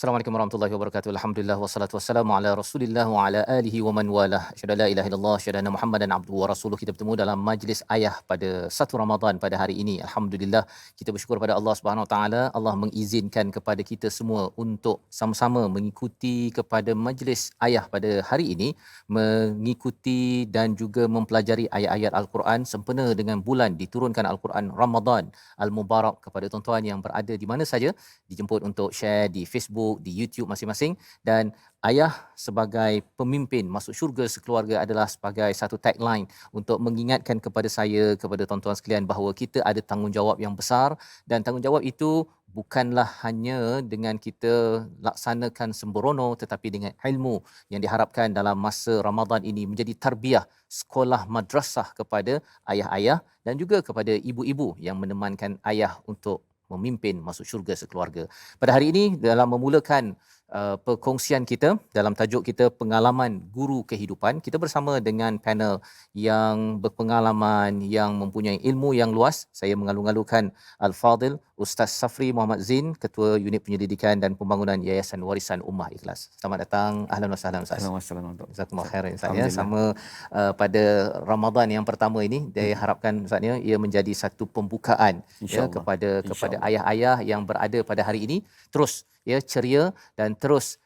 Assalamualaikum warahmatullahi wabarakatuh. Alhamdulillah wassalatu wassalamu ala Rasulillah wa ala alihi wa man walah. Asyhadu an la ilaha illallah, asyhadu anna Muhammadan abduhu wa rasuluh. Kita bertemu dalam majlis ayah pada 1 Ramadan pada hari ini. Alhamdulillah kita bersyukur pada Allah Subhanahu wa taala. Allah mengizinkan kepada kita semua untuk sama-sama mengikuti kepada majlis ayah pada hari ini, mengikuti dan juga mempelajari ayat-ayat Al-Quran sempena dengan bulan diturunkan Al-Quran Ramadan Al-Mubarak kepada tuan-tuan yang berada di mana saja, dijemput untuk share di Facebook, di YouTube masing-masing. Dan ayah sebagai pemimpin masuk syurga sekeluarga adalah sebagai satu tagline untuk mengingatkan kepada saya, kepada tuan-tuan sekalian, bahawa kita ada tanggungjawab yang besar, dan tanggungjawab itu bukanlah hanya dengan kita laksanakan sembrono, tetapi dengan ilmu yang diharapkan dalam masa Ramadan ini menjadi tarbiyah, sekolah madrasah kepada ayah-ayah dan juga kepada ibu-ibu yang menemankan ayah untuk memimpin masuk syurga sekeluarga. Pada hari ini dalam memulakan perkongsian kita dalam tajuk kita pengalaman guru kehidupan, kita bersama dengan panel yang berpengalaman, yang mempunyai ilmu yang luas. Saya mengalu-alukan Al-Fadil Ustaz Safri Muhammad Zin, Ketua Unit Penyelidikan dan Pembangunan Yayasan Warisan Ummah Ikhlas. Selamat datang. Ahlan wa sahlan Ustaz. Assalamualaikum. Jazakumullah khairan Ustaz ya. Sama pada Ramadan yang pertama ini, saya harapkan Ustaz ya, ia menjadi satu pembukaan ya kepada ayah-ayah yang berada pada hari ini terus ya ceria dan terus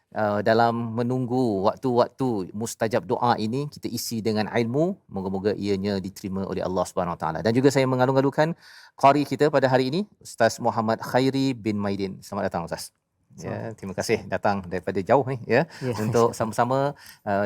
dalam menunggu waktu-waktu mustajab doa ini kita isi dengan ilmu, moga-moga ianya diterima oleh Allah Subhanahu Wa Taala. Dan juga saya mengalu-alukan qari kita pada hari ini, Ustaz Muhammad Khairi bin Maidin. Selamat datang Ustaz. Ya, terima kasih datang daripada jauh ni ya, untuk sama-sama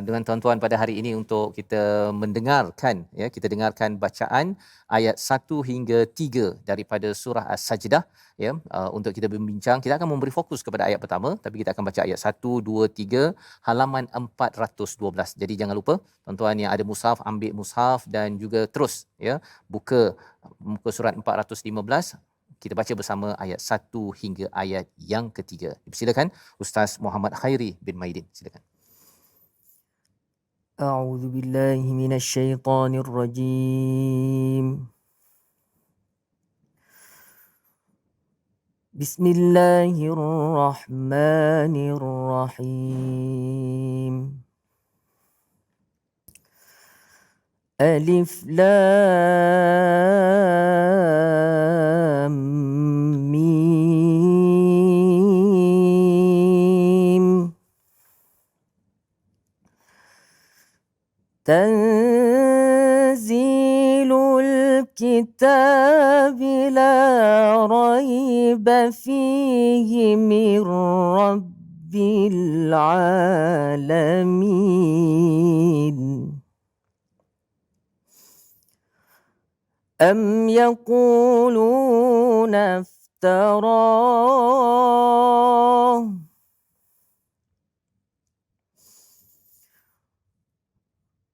dengan tuan-tuan pada hari ini untuk kita mendengarkan ya, kita dengarkan bacaan ayat 1 hingga 3 daripada surah As-Sajdah ya, untuk kita berbincang. Kita akan memberi fokus kepada ayat pertama, tapi kita akan baca ayat 1 2 3 halaman 412. Jadi jangan lupa tuan-tuan yang ada mushaf, ambil mushaf dan juga terus ya buka muka surat 415. Kita baca bersama ayat 1 hingga ayat yang ketiga. Silakan Ustaz Muhammad Khairi bin Maidin. Silakan. A'udzu billahi minasy syaithanir rajim. Bismillahirrahmanirrahim. Alif Lam Mim. Tanzilul kitab la raiba fihi min rabbil alamin. أم يقولون افتراه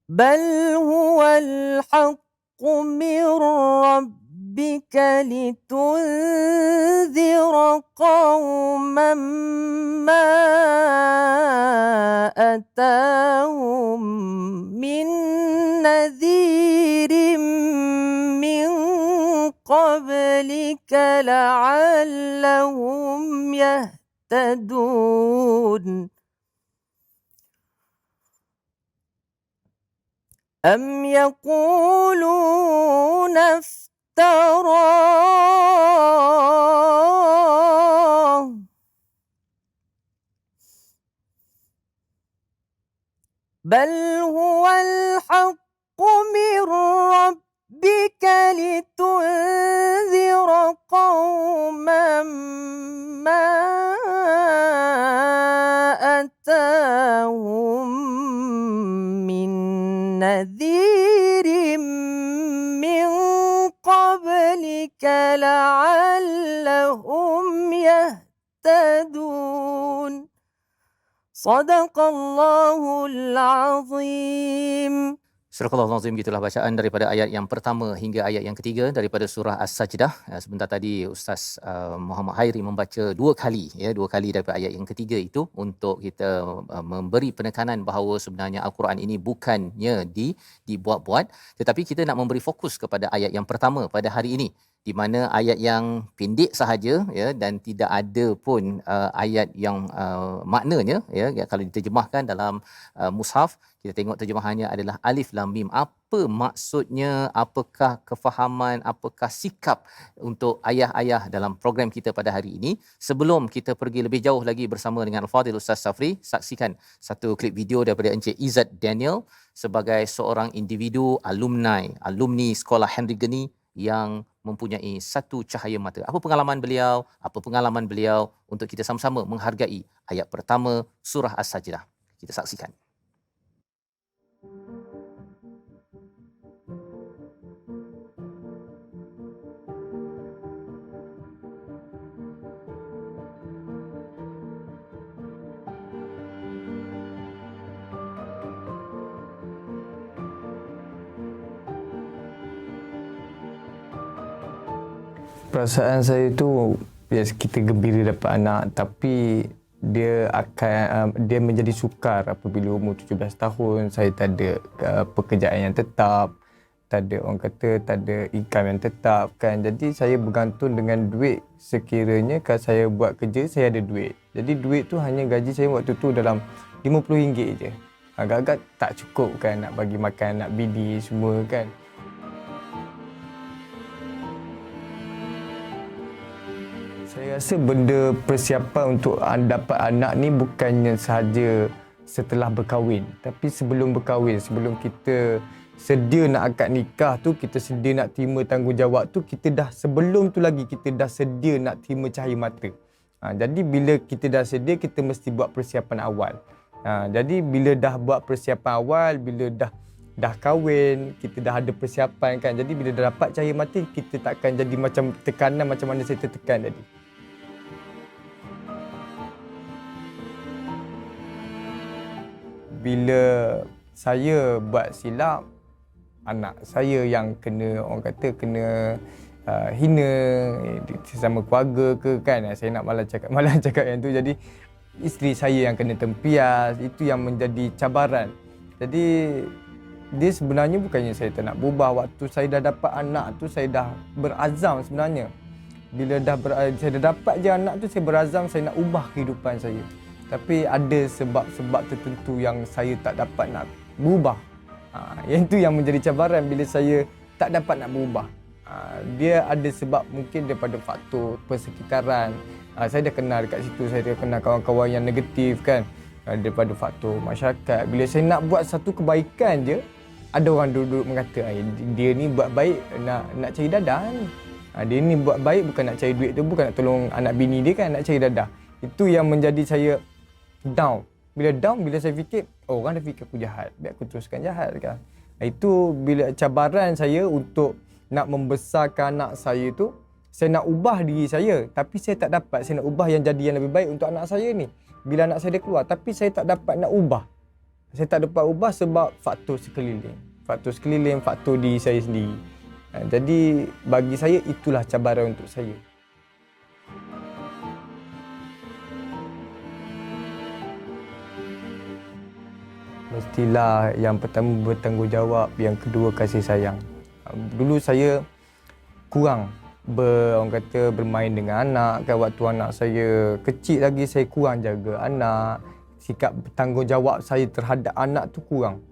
بل هو الحق من ربك لتنذر قوما ما أتاهم من نذير من قبلك لعلهم يهتدون أم يقولون افتراه بل هو الحق من ربك لتنذر قوما ما أتاهم من نذير من قبلك لعلهم يهتدون. صدق الله العظيم. Surah Al-Azim, gitulah bacaan daripada ayat yang pertama hingga ayat yang ketiga daripada surah As-Sajdah. Sebentar tadi Ustaz Muhammad Khairi membaca dua kali daripada ayat yang ketiga itu untuk kita memberi penekanan bahawa sebenarnya Al-Quran ini bukannya dibuat-buat, tetapi kita nak memberi fokus kepada ayat yang pertama pada hari ini di mana ayat yang pendek sahaja ya dan tidak ada pun ayat yang maknanya ya kalau diterjemahkan dalam mushaf, kita tengok terjemahannya adalah alif lam mim. Apa maksudnya, apakah kefahaman, apakah sikap untuk ayah-ayah dalam program kita pada hari ini? Sebelum kita pergi lebih jauh lagi bersama dengan Al-Fadhil Ustaz Safri, saksikan satu klip video daripada Encik Izzat Daniel sebagai seorang individu alumni sekolah Henry Geni yang mempunyai satu cahaya mata. Apa pengalaman beliau? Apa pengalaman beliau untuk kita sama-sama menghargai ayat pertama surah As-Sajdah. Kita saksikan. Perasaan saya tu, kita gembira dapat anak, tapi dia menjadi sukar apabila umur 17 tahun. Saya tak ada pekerjaan yang tetap, tak ada, orang kata tak ada income yang tetap kan. Jadi saya bergantung dengan duit. Sekiranya kalau saya buat kerja, saya ada duit. Jadi duit tu hanya gaji saya waktu tu dalam RM50 je. Agak-agak tak cukup kan nak bagi makan anak bini semua kan. Saya rasa benda persiapan untuk dapat anak ni bukannya sahaja setelah berkahwin, tapi sebelum berkahwin, sebelum kita sedia nak akad nikah tu, kita sedia nak terima tanggungjawab tu, sebelum tu lagi kita dah sedia nak terima cahaya mata. Jadi bila kita dah sedia, kita mesti buat persiapan awal. Jadi bila dah buat persiapan awal, bila dah kahwin, kita dah ada persiapan kan. Jadi bila dah dapat cahaya mata, kita takkan jadi macam tekanan macam mana saya tertekan tadi. Bila saya buat silap, anak saya yang kena, orang kata kena hina sesama keluarga ke kan. Saya nak malah cakap yang tu. Jadi isteri saya yang kena tempias, itu yang menjadi cabaran. Jadi dia sebenarnya bukannya saya tak nak berubah. Waktu saya dah dapat anak tu, saya dah berazam sebenarnya. Bila saya dah dapat je anak tu, saya berazam saya nak ubah kehidupan saya. Tapi ada sebab-sebab tertentu yang saya tak dapat nak berubah. Yang tu yang menjadi cabaran bila saya tak dapat nak berubah. Dia ada sebab mungkin daripada faktor persekitaran. Saya dah kenal dekat situ, saya dah kenal kawan-kawan yang negatif kan. Daripada faktor masyarakat. Bila saya nak buat satu kebaikan je, ada orang duduk mengata, dia ni buat baik nak cari dadah ni. Dia ni buat baik bukan nak cari duit tu, bukan nak tolong anak bini dia kan, nak cari dadah. Itu yang menjadi saya down. Bila saya fikir, orang dah fikir aku jahat, biar aku teruskan jahat kan. Itu bila cabaran saya untuk nak membesarkan anak saya tu, saya nak ubah diri saya, tapi saya tak dapat. Saya nak ubah yang jadi yang lebih baik untuk anak saya ni. Bila anak saya dah keluar, tapi saya tak dapat nak ubah. Saya tak dapat ubah sebab faktor sekeliling. Faktor diri saya sendiri. Jadi bagi saya itulah cabaran untuk saya. Mestilah yang pertama bertanggungjawab, yang kedua kasih sayang. Dulu saya kurang orang kata bermain dengan anak kan. Waktu anak saya kecil lagi, saya kurang jaga anak. Sikap bertanggungjawab saya terhadap anak tu kurang.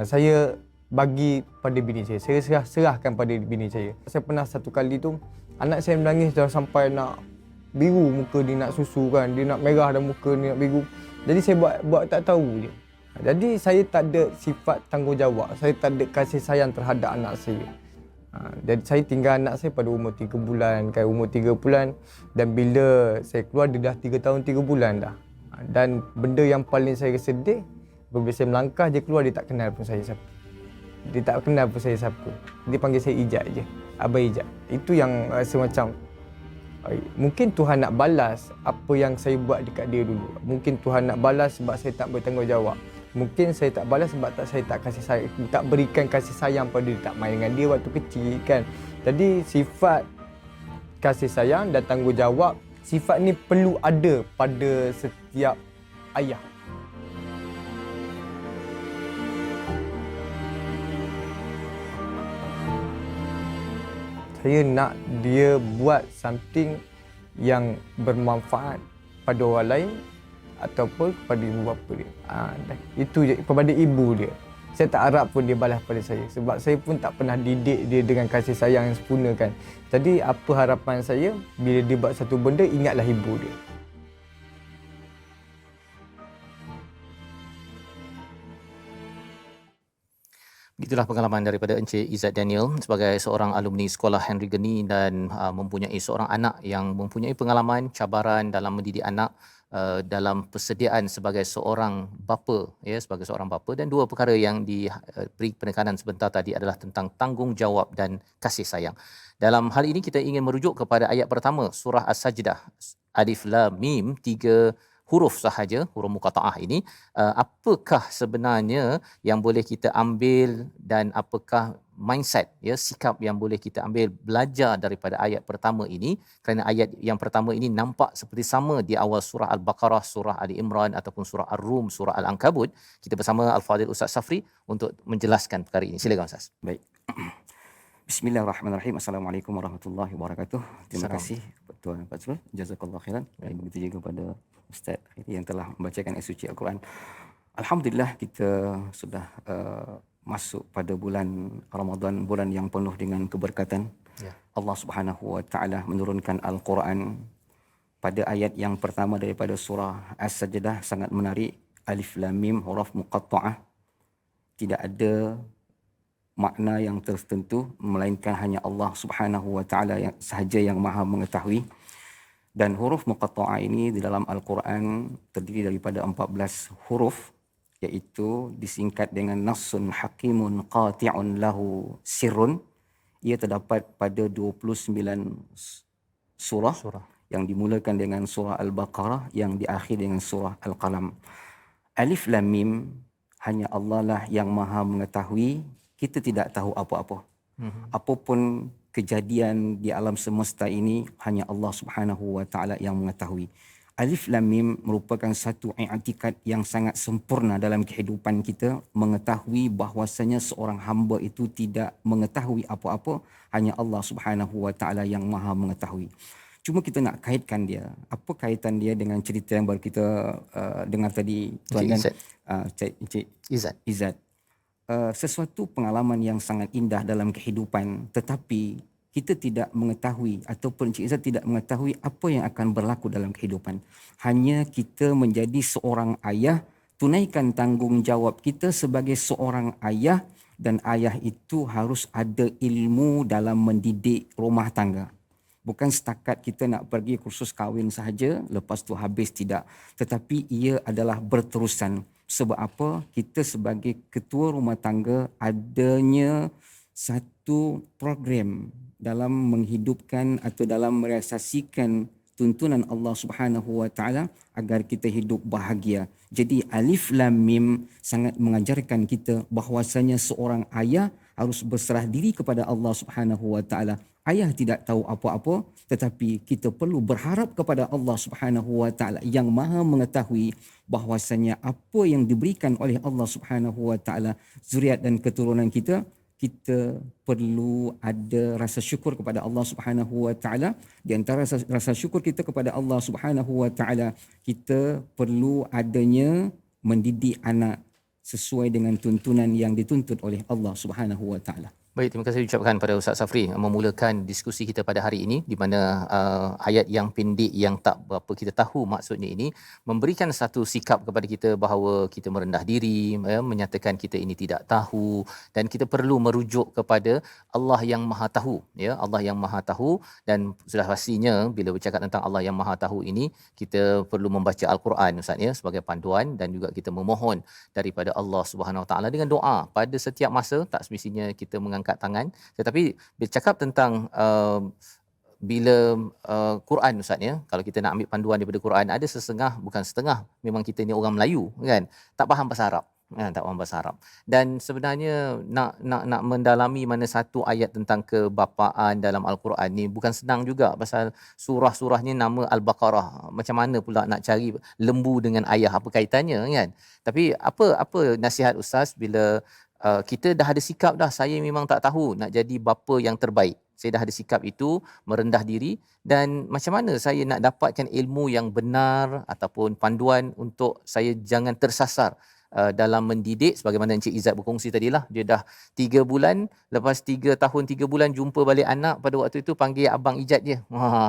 Saya bagi pada bini saya serahkan pada bini saya. Saya pernah satu kali tu, anak saya menangis dah sampai nak biru muka dia, nak susu kan. Dia nak merah dah muka dia, nak biru. Jadi saya buat tak tahu je. Jadi saya tak ada sifat tanggungjawab, saya tak ada kasih sayang terhadap anak saya. Jadi saya tinggal anak saya pada umur 3 bulan, kan, umur 3 bulan. Dan bila saya keluar, dia dah 3 tahun 3 bulan dah. Dan benda yang paling saya sedih, bila saya melangkah, dia keluar, dia tak kenal pun saya siapa. Dia panggil saya Ijat je, Abang Ijat. Itu yang rasa macam, mungkin Tuhan nak balas apa yang saya buat dekat dia dulu. Mungkin Tuhan nak balas sebab saya tak bertanggungjawab. Mungkin saya tak balas sebab saya tak kasih sayang, tak berikan kasih sayang pada dia, tak main dengan dia waktu kecil kan. Jadi sifat kasih sayang dan tanggungjawab, sifat ni perlu ada pada setiap ayah. Saya nak dia buat something yang bermanfaat pada orang lain ataupun kepada ibu bapa dia. Itu je kepada ibu dia. Saya tak harap pun dia balas pada saya sebab saya pun tak pernah didik dia dengan kasih sayang yang sempurna kan. Jadi apa harapan saya bila dia buat satu benda, ingatlah ibu dia. Itulah pengalaman daripada Encik Izzat Daniel sebagai seorang alumni sekolah Henry Geni dan mempunyai seorang anak yang mempunyai pengalaman cabaran dalam mendidik anak, dalam persediaan sebagai seorang bapa, ya, sebagai seorang bapa, dan dua perkara yang diberi penekanan sebentar tadi adalah tentang tanggungjawab dan kasih sayang. Dalam hal ini kita ingin merujuk kepada ayat pertama surah As-Sajdah, Alif Lam Mim, 3 huruf sahaja, huruf muqataah ini. Apakah sebenarnya yang boleh kita ambil dan apakah mindset, ya, sikap yang boleh kita ambil belajar daripada ayat pertama ini, kerana ayat yang pertama ini nampak seperti sama di awal surah Al-Baqarah, surah Ali Imran ataupun surah Ar-Rum, surah Al-Ankabut. Kita bersama Al-Fadhil Ustaz Safri untuk menjelaskan perkara ini. Silakan Ustaz. Baik. Bismillahirrahmanirrahim. Assalamualaikum warahmatullahi wabarakatuh. Terima kasih Tuan Fazrul. Jazakallahu khairan. Dan begitu juga kepada Ustaz yang telah membacakan ayat suci Al-Quran. Alhamdulillah kita sudah masuk pada bulan Ramadan, bulan yang penuh dengan keberkatan. Ya. Allah Subhanahu wa taala menurunkan Al-Quran pada ayat yang pertama daripada surah As-Sajdah sangat menarik. Alif Lam Mim, huruf muqatta'ah. Tidak ada makna yang tertentu melainkan hanya Allah Subhanahu wa taala yang sahaja yang Maha mengetahui. Dan huruf muqatta'ah ini di dalam Al-Quran terdiri daripada 14 huruf, iaitu disingkat dengan nassun hakimun qati'un lahu sirrun. Ia terdapat pada 29 surah yang dimulakan dengan surah Al-Baqarah, yang diakhiri dengan surah Al-Qalam. Alif Lam Mim, hanya Allah lah yang Maha mengetahui. Kita tidak tahu apa-apa. Apapun kejadian di alam semesta ini, hanya Allah Subhanahu wa taala yang mengetahui. Alif Lam Mim merupakan satu i'tikad yang sangat sempurna dalam kehidupan kita, mengetahui bahwasanya seorang hamba itu tidak mengetahui apa-apa, hanya Allah Subhanahu wa taala yang Maha mengetahui. Cuma kita nak kaitkan dia. Apa kaitan dia dengan cerita yang baru kita dengar tadi, Tuan Encik Izzat? Sesuatu pengalaman yang sangat indah dalam kehidupan, tetapi kita tidak mengetahui ataupun Encik Izzat tidak mengetahui apa yang akan berlaku dalam kehidupan. Hanya kita menjadi seorang ayah, tunaikan tanggungjawab kita sebagai seorang ayah, dan ayah itu harus ada ilmu dalam mendidik rumah tangga. Bukan setakat kita nak pergi kursus kahwin sahaja, lepas tu habis, tidak. Tetapi ia adalah berterusan. Sebab apa? Kita sebagai ketua rumah tangga adanya satu program dalam menghidupkan atau dalam merealisasikan tuntunan Allah Subhanahu wa taala agar kita hidup bahagia. Jadi Alif Lam Mim sangat mengajarkan kita bahwasanya seorang ayah harus berserah diri kepada Allah Subhanahu wa taala. Ayah tidak tahu apa-apa, tetapi kita perlu berharap kepada Allah Subhanahu wa taala yang Maha mengetahui bahwasanya apa yang diberikan oleh Allah Subhanahu wa taala zuriat dan keturunan kita perlu ada rasa syukur kepada Allah Subhanahu wa taala. Di antara rasa syukur kita kepada Allah Subhanahu wa taala, kita perlu adanya mendidik anak sesuai dengan tuntunan yang dituntut oleh Allah Subhanahu wa taala. Baik, terima kasih ucapkan pada Ustaz Safri memulakan diskusi kita pada hari ini, di mana ayat yang pendek yang tak berapa kita tahu maksudnya ini memberikan satu sikap kepada kita bahawa kita merendah diri, menyatakan kita ini tidak tahu, dan kita perlu merujuk kepada Allah yang Maha Tahu, ya, Allah yang Maha Tahu. Dan sudah pastinya bila bercakap tentang Allah yang Maha Tahu ini, kita perlu membaca Al-Quran, Ustaz, ya, sebagai panduan, dan juga kita memohon daripada Allah Subhanahu Wa Taala dengan doa pada setiap masa. Tak semestinya kita mengangkat tangan, tetapi bila cakap tentang bila Quran, Ustaz, ya, kalau kita nak ambil panduan daripada Quran, ada setengah, bukan setengah, memang kita ni orang Melayu kan, tak faham bahasa Arab. Tak faham bahasa Arab. Dan sebenarnya nak mendalami mana satu ayat tentang kebapaan dalam Al-Quran ni bukan senang juga, pasal surah-surahnya nama Al-Baqarah. Macam mana pula nak cari lembu dengan ayah, apa kaitannya kan? Tapi apa nasihat Ustaz bila kita dah ada sikap dah, saya memang tak tahu nak jadi bapa yang terbaik, saya dah ada sikap itu, merendah diri, dan macam mana saya nak dapatkan ilmu yang benar ataupun panduan untuk saya jangan tersasar dalam mendidik, sebagaimana Encik Izzat berkongsi tadilah, dia dah 3 bulan, lepas 3 tahun 3 bulan jumpa balik anak, pada waktu itu panggil abang Ijat je.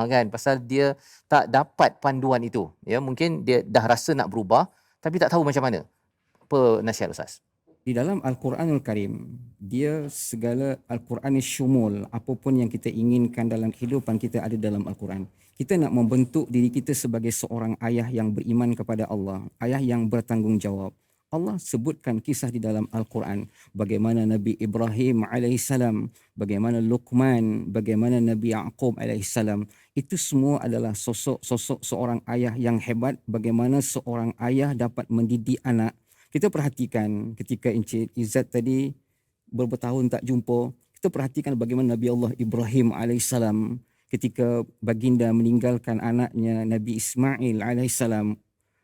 Kan, pasal dia tak dapat panduan itu. Ya, mungkin dia dah rasa nak berubah tapi tak tahu macam mana. Apa nasihat Ustaz? Di dalam Al-Quranul Karim, dia segala Al-Quran syumul, apapun yang kita inginkan dalam kehidupan kita ada dalam Al-Quran. Kita nak membentuk diri kita sebagai seorang ayah yang beriman kepada Allah, ayah yang bertanggungjawab. Allah sebutkan kisah di dalam Al-Quran, bagaimana Nabi Ibrahim alaihissalam, bagaimana Luqman, bagaimana Nabi Yaqub alaihissalam. Itu semua adalah sosok-sosok seorang ayah yang hebat, bagaimana seorang ayah dapat mendidik anak. Kita perhatikan ketika Encik Izzat tadi beberapa tahun tak jumpa, kita perhatikan bagaimana Nabi Allah Ibrahim alaihissalam ketika baginda meninggalkan anaknya Nabi Ismail alaihissalam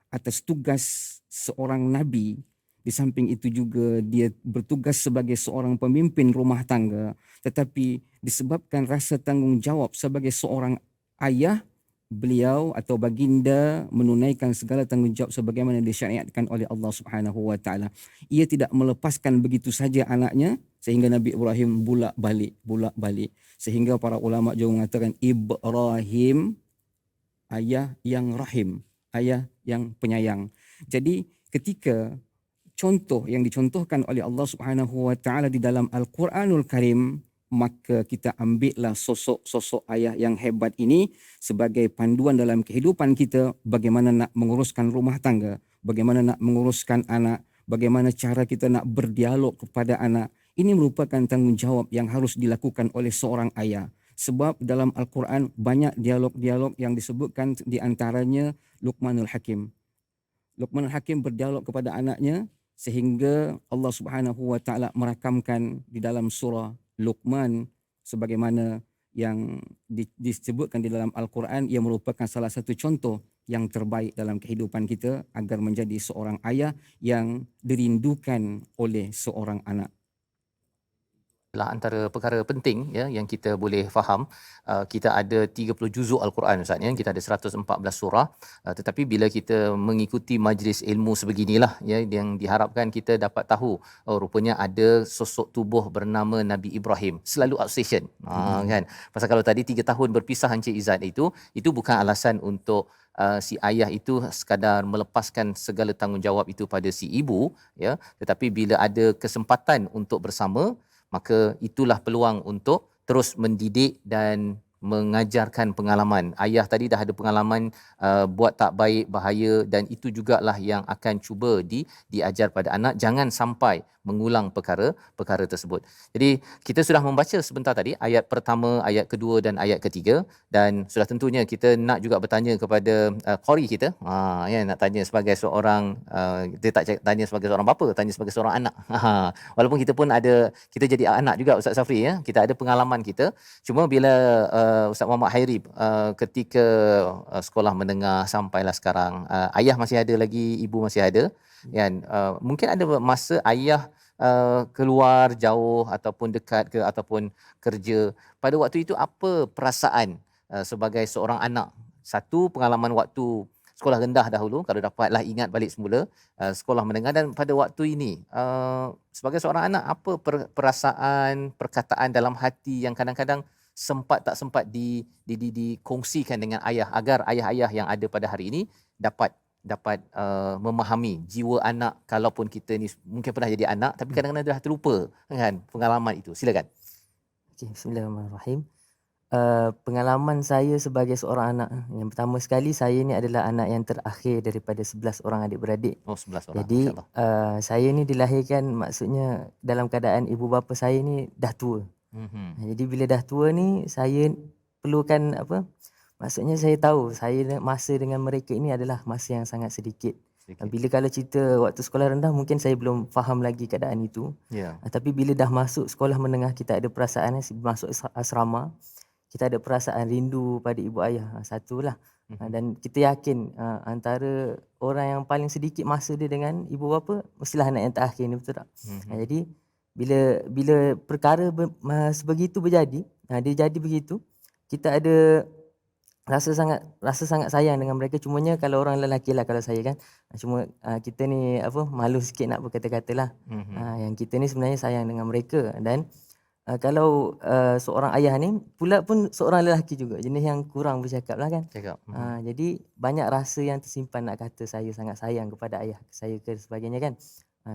atas tugas seorang nabi. Di samping itu juga dia bertugas sebagai seorang pemimpin rumah tangga, tetapi disebabkan rasa tanggungjawab sebagai seorang ayah, beliau atau baginda menunaikan segala tanggungjawab sebagaimana disyariatkan oleh Allah Subhanahu wa taala. Ia tidak melepaskan begitu saja anaknya sehingga Nabi Ibrahim bolak-balik sehingga para ulama juga mengatakan Ibrahim ayah yang rahim, ayah yang penyayang. Jadi ketika contoh yang dicontohkan oleh Allah Subhanahu wa taala di dalam Al-Quranul Karim, maka kita ambillah sosok-sosok ayah yang hebat ini sebagai panduan dalam kehidupan kita, bagaimana nak menguruskan rumah tangga, bagaimana nak menguruskan anak, bagaimana cara kita nak berdialog kepada anak. Ini merupakan tanggungjawab yang harus dilakukan oleh seorang ayah. Sebab dalam Al-Quran banyak dialog-dialog yang disebutkan, di antaranya Luqmanul Hakim. Luqmanul Hakim berdialog kepada anaknya sehingga Allah Subhanahu wa taala merakamkan di dalam surah Luqman sebagaimana yang disebutkan di dalam Al-Quran. Ia merupakan salah satu contoh yang terbaik dalam kehidupan kita agar menjadi seorang ayah yang dirindukan oleh seorang anak. Adalah antara perkara penting ya yang kita boleh faham. Kita ada 30 juzuk Al-Quran Ustaz ya, kita ada 114 surah, tetapi bila kita mengikuti majlis ilmu sebeginilah ya, yang diharapkan kita dapat tahu rupanya ada sosok tubuh bernama Nabi Ibrahim selalu outstation. Kan, pasal kalau tadi 3 tahun berpisah Encik Izzat itu bukan alasan untuk si ayah itu sekadar melepaskan segala tanggungjawab itu pada si ibu ya, tetapi bila ada kesempatan untuk bersama, maka itulah peluang untuk terus mendidik dan mengajarkan pengalaman. Ayah tadi dah ada pengalaman buat tak baik, bahaya, dan itu jugalah yang akan cuba diajar pada anak, jangan sampai mengulang perkara tersebut. Jadi kita sudah membaca sebentar tadi ayat pertama, ayat kedua dan ayat ketiga, dan sudah tentunya kita nak juga bertanya kepada qari kita. Ya, nak tanya sebagai seorang kita tak tanya sebagai seorang bapa, tanya sebagai seorang anak. Walaupun kita pun ada, kita jadi anak juga Ustaz Safri ya. Kita ada pengalaman kita. Cuma bila Ustaz Muhammad Hairi ketika sekolah menengah sampailah sekarang, ayah masih ada lagi, ibu masih ada kan. Mungkin ada masa ayah keluar jauh ataupun dekat ke ataupun kerja. Pada waktu itu apa perasaan sebagai seorang anak? Satu, pengalaman waktu sekolah rendah dahulu, kalau dapatlah ingat balik semula sekolah menengah, dan pada waktu ini sebagai seorang anak, apa perasaan, perkataan dalam hati yang kadang-kadang sempat tak sempat dikongsikan dengan ayah agar ayah-ayah yang ada pada hari ini dapat memahami jiwa anak, kalaupun kita ni mungkin pernah jadi anak tapi kadang-kadang dah terlupa kan pengalaman itu. Silakan. Okay, bismillahirrahmanirrahim. Pengalaman saya sebagai seorang anak, yang pertama sekali, saya ni adalah anak yang terakhir daripada 11 orang adik-beradik. 11 orang. Jadi saya ni dilahirkan, maksudnya dalam keadaan ibu bapa saya ni dah tua. Jadi bila dah tua ni, saya perlukan apa? Maksudnya saya tahu saya masa dengan mereka ini adalah masa yang sangat sedikit. Bila kalau cerita waktu sekolah rendah, mungkin saya belum faham lagi keadaan itu. Tapi bila dah masuk sekolah menengah, kita ada perasaan, masuk asrama, kita ada perasaan rindu pada ibu ayah. Satulah. Dan kita yakin antara orang yang paling sedikit masa dia dengan ibu bapa, mestilah anak yang terakhir ni, betul tak? Jadi bila perkara sebegitu berjadi, dia jadi begitu. Kita ada rasa sangat sayang dengan mereka. Cumanya kalau orang lelaki lah, kalau saya kan, cuma kita ni malu sikit nak berkata-kata lah. Yang kita ni sebenarnya sayang dengan mereka. Dan kalau seorang ayah ni pula pun seorang lelaki juga, jenis yang kurang bercakap lah kan. Jadi banyak rasa yang tersimpan nak kata saya sangat sayang kepada ayah saya ke sebagainya kan.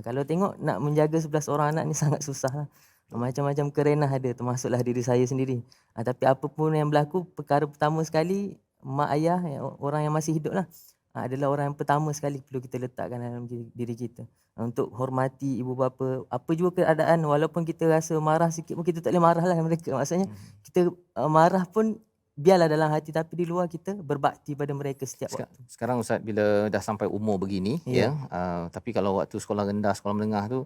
Kalau tengok nak menjaga 11 orang anak ni sangat susah lah. Macam-macam kerenah ada, termasuklah diri saya sendiri. Tapi apa pun yang berlaku, perkara pertama sekali, mak ayah, orang yang masih hidup lah, adalah orang yang pertama sekali perlu kita letakkan dalam diri kita. Untuk hormati ibu bapa, apa juga keadaan, walaupun kita rasa marah sikit pun kita tak boleh marah lah mereka. Maksudnya kita marah pun biarlah dalam hati, tapi di luar kita berbakti pada mereka setiap waktu. Sekarang Ustaz bila dah sampai umur begini, tapi kalau waktu sekolah rendah, sekolah menengah tu,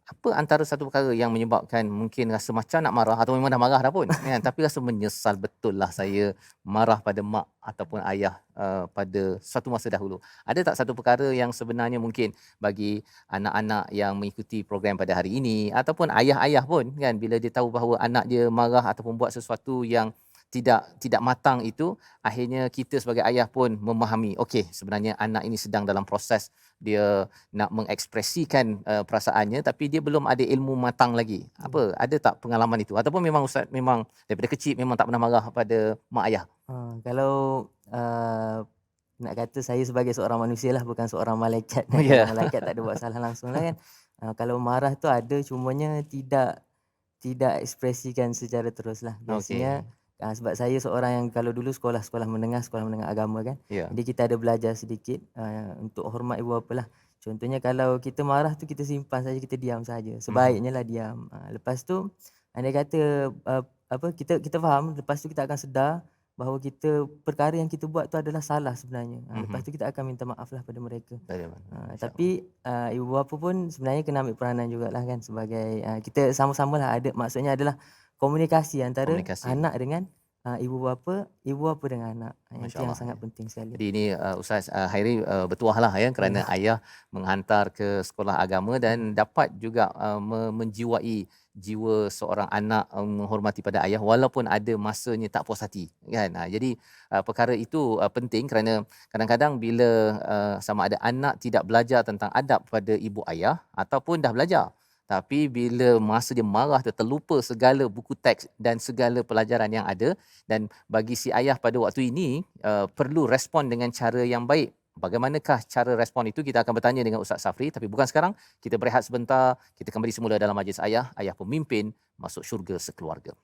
apa antara satu perkara yang menyebabkan mungkin rasa macam nak marah atau memang dah marah dah pun kan, tapi rasa menyesal betul lah saya marah pada mak ataupun ayah pada satu masa dahulu. Ada tak satu perkara yang sebenarnya mungkin bagi anak-anak yang mengikuti program pada hari ini ataupun ayah-ayah pun kan, bila dia tahu bahawa anak dia marah ataupun buat sesuatu yang tidak matang itu, akhirnya kita sebagai ayah pun memahami, okey, sebenarnya anak ini sedang dalam proses dia nak mengekspresikan perasaannya, tapi dia belum ada ilmu matang lagi. Ada tak pengalaman itu ataupun memang Ustaz memang daripada kecil memang tak pernah marah pada mak ayah? Kalau nak kata saya sebagai seorang manusia lah, bukan seorang malaikat. Malaikat tak ada buat salah langsung lah kan. Kalau marah tu ada, cumanya tidak ekspresikan secara terus lah. Biasanya sebab saya seorang yang kalau dulu sekolah menengah agama kan. Jadi kita ada belajar sedikit untuk hormat ibu bapa lah. Contohnya kalau kita marah tu kita simpan saja, kita diam saja. Sebaiknya lah diam. Lepas tu andai kata kita faham, lepas tu kita akan sedar bahawa perkara yang kita buat tu adalah salah sebenarnya. Lepas tu kita akan minta maaf lah pada mereka. Tapi ibu bapa pun sebenarnya kena ambil peranan jugalah kan, sebagai kita sama-sama lah ada, maksudnya adalah komunikasi antara anak dengan ibu bapa dengan anak. Itu yang sangat penting sekali. Jadi ini Ustaz Hairi bertuah lah ya, kerana ayah menghantar ke sekolah agama dan dapat juga menjiwai jiwa seorang anak menghormati pada ayah walaupun ada masanya tak puas hati kan. Jadi perkara itu penting kerana kadang-kadang bila sama ada anak tidak belajar tentang adab pada ibu ayah ataupun dah belajar, tapi bila masa dia marah dia terlupa segala buku teks dan segala pelajaran yang ada. Dan bagi si ayah pada waktu ini perlu respon dengan cara yang baik. Bagaimanakah cara respon itu? Kita akan bertanya dengan Ustaz Safri, tapi bukan sekarang. Kita berehat sebentar. Kita kembali semula dalam Majlis Ayah Pemimpin Masuk Syurga Sekeluarga.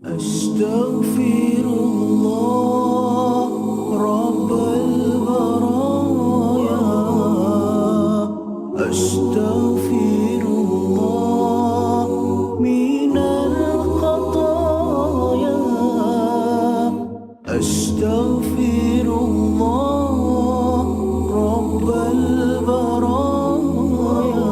Astaghfirullah Rabbal baraya, Astaghfirullah minal khataya, Astaghfirullah Rabbal baraya,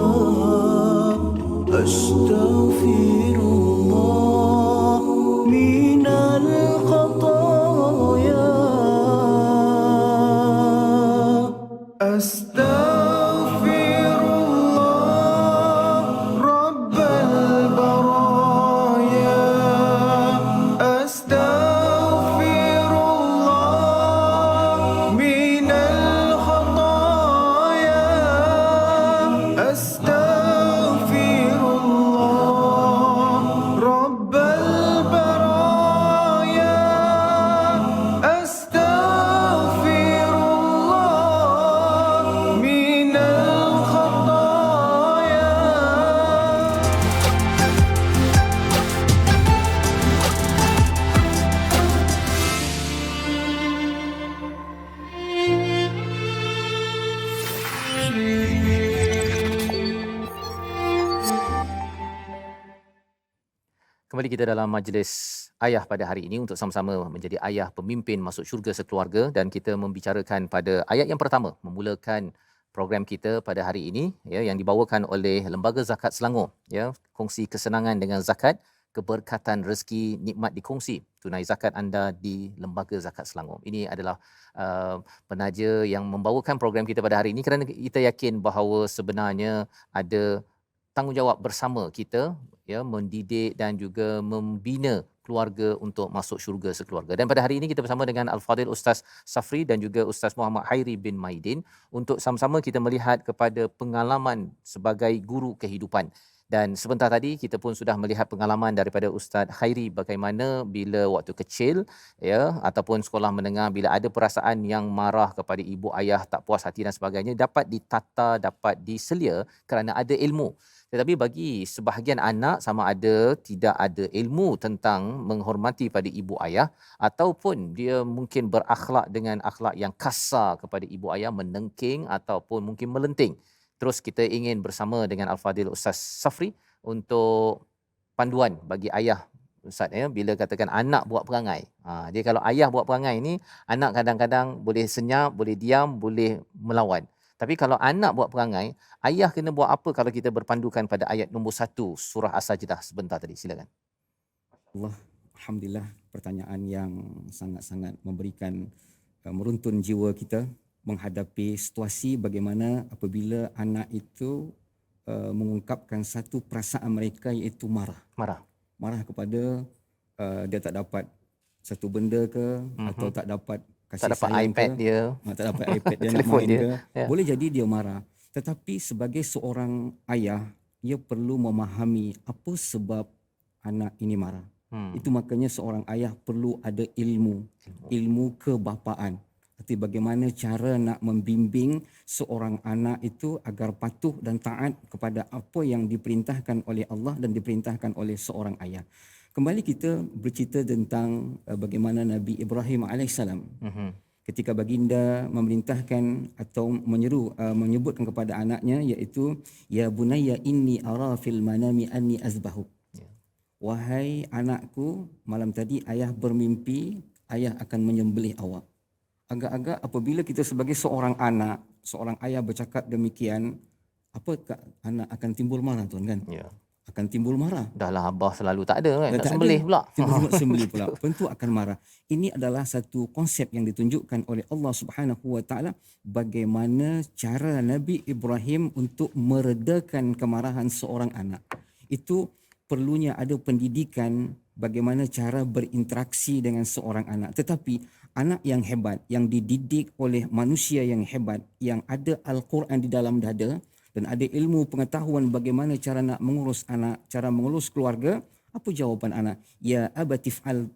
Astaghfirullah minal khataya, Astaghfirullah Rabbal baraya, Astaghfirullah minal khataya, Astaghfirullah Rabbal baraya, Astaghfirullah minal khataya. Kembali kita dalam majlis ayah pada hari ini untuk sama-sama menjadi ayah pemimpin masuk syurga sekeluarga, dan kita membicarakan pada ayat yang pertama, memulakan program kita pada hari ini ya, yang dibawakan oleh Lembaga Zakat Selangor ya, kongsi kesenangan dengan zakat, keberkatan rezeki nikmat dikongsi, tunai zakat anda di Lembaga Zakat Selangor. Ini adalah penaja yang membawakan program kita pada hari ini kerana kita yakin bahawa sebenarnya ada tanggungjawab bersama kita ya, mendidik dan juga membina keluarga untuk masuk syurga sekeluarga. Dan pada hari ini kita bersama dengan Al-Fadhil Ustaz Safri dan juga Ustaz Muhammad Hairi bin Maidin untuk sama-sama kita melihat kepada pengalaman sebagai guru kehidupan. Dan sebentar tadi kita pun sudah melihat pengalaman daripada Ustaz Hairi bagaimana bila waktu kecil ya, ataupun sekolah menengah, bila ada perasaan yang marah kepada ibu ayah, tak puas hati dan sebagainya, dapat ditata, dapat diselia kerana ada ilmu. Tetapi bagi sebahagian anak, sama ada tidak ada ilmu tentang menghormati pada ibu ayah, ataupun dia mungkin berakhlak dengan akhlak yang kasar kepada ibu ayah, menengking ataupun mungkin melenting. Terus kita ingin bersama dengan Al-Fadhil Ustaz Safri untuk panduan bagi ayah Ustaz ya, bila katakan anak buat perangai. Dia kalau ayah buat perangai ni, anak kadang-kadang boleh senyap, boleh diam, boleh melawan. Tapi kalau anak buat perangai, ayah kena buat apa kalau kita berpandukan pada ayat nombor 1 surah As-Sajdah sebentar tadi. Silakan. Allah, alhamdulillah, pertanyaan yang sangat-sangat memberikan meruntun jiwa kita menghadapi situasi bagaimana apabila anak itu mengungkapkan satu perasaan mereka, iaitu marah. Marah kepada dia tak dapat satu benda ke, atau tak dapat kasih Tak dapat sayang iPad ke, dia, tak dapat iPad dia nak telefon main dia. ke, Ya. boleh jadi dia marah. Tetapi sebagai seorang ayah, ia perlu memahami apa sebab anak ini marah. Itu makanya seorang ayah perlu ada ilmu kebapaan. Arti bagaimana cara nak membimbing seorang anak itu agar patuh dan taat kepada apa yang diperintahkan oleh Allah dan diperintahkan oleh seorang ayah. Kembali kita bercerita tentang bagaimana Nabi Ibrahim AS ketika baginda memerintahkan atau menyebutkan kepada anaknya, iaitu ya bunayya inni ara fil manami anni azbahuk. Wahai anakku, malam tadi ayah bermimpi ayah akan menyembelih awak. Agak-agak apabila kita sebagai seorang anak, seorang ayah bercakap demikian, apakah anak akan timbul marah, tuan kan? Ya. Akan timbul marah. Dahlah abah selalu tak ada kan, Dan nak tak sembelih ada. pula. Tiba-tiba sembelih pula. Tentu akan marah. Ini adalah satu konsep yang ditunjukkan oleh Allah Subhanahu Wa Taala bagaimana cara Nabi Ibrahim untuk meredakan kemarahan seorang anak. Itu perlunya ada pendidikan bagaimana cara berinteraksi dengan seorang anak. Tetapi anak yang hebat, yang dididik oleh manusia yang hebat, yang ada Al-Quran di dalam dada dan ada ilmu pengetahuan bagaimana cara nak mengurus anak, cara mengurus keluarga, apa jawapan anak? Ya abatif'al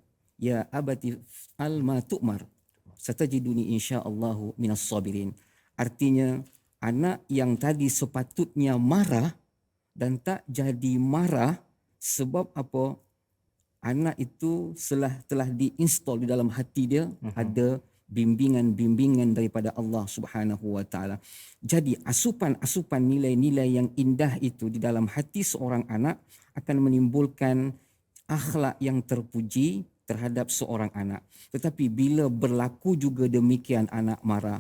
ma tu'mar. Satajiduni insyaallahu minas sabirin. Artinya anak yang tadi sepatutnya marah dan tak jadi marah sebab apa? Anak itu telah diinstal di dalam hati dia ada bimbingan-bimbingan daripada Allah Subhanahu Wa Taala. Jadi asupan nilai-nilai yang indah itu di dalam hati seorang anak akan menimbulkan akhlak yang terpuji terhadap seorang anak. Tetapi bila berlaku juga demikian anak marah,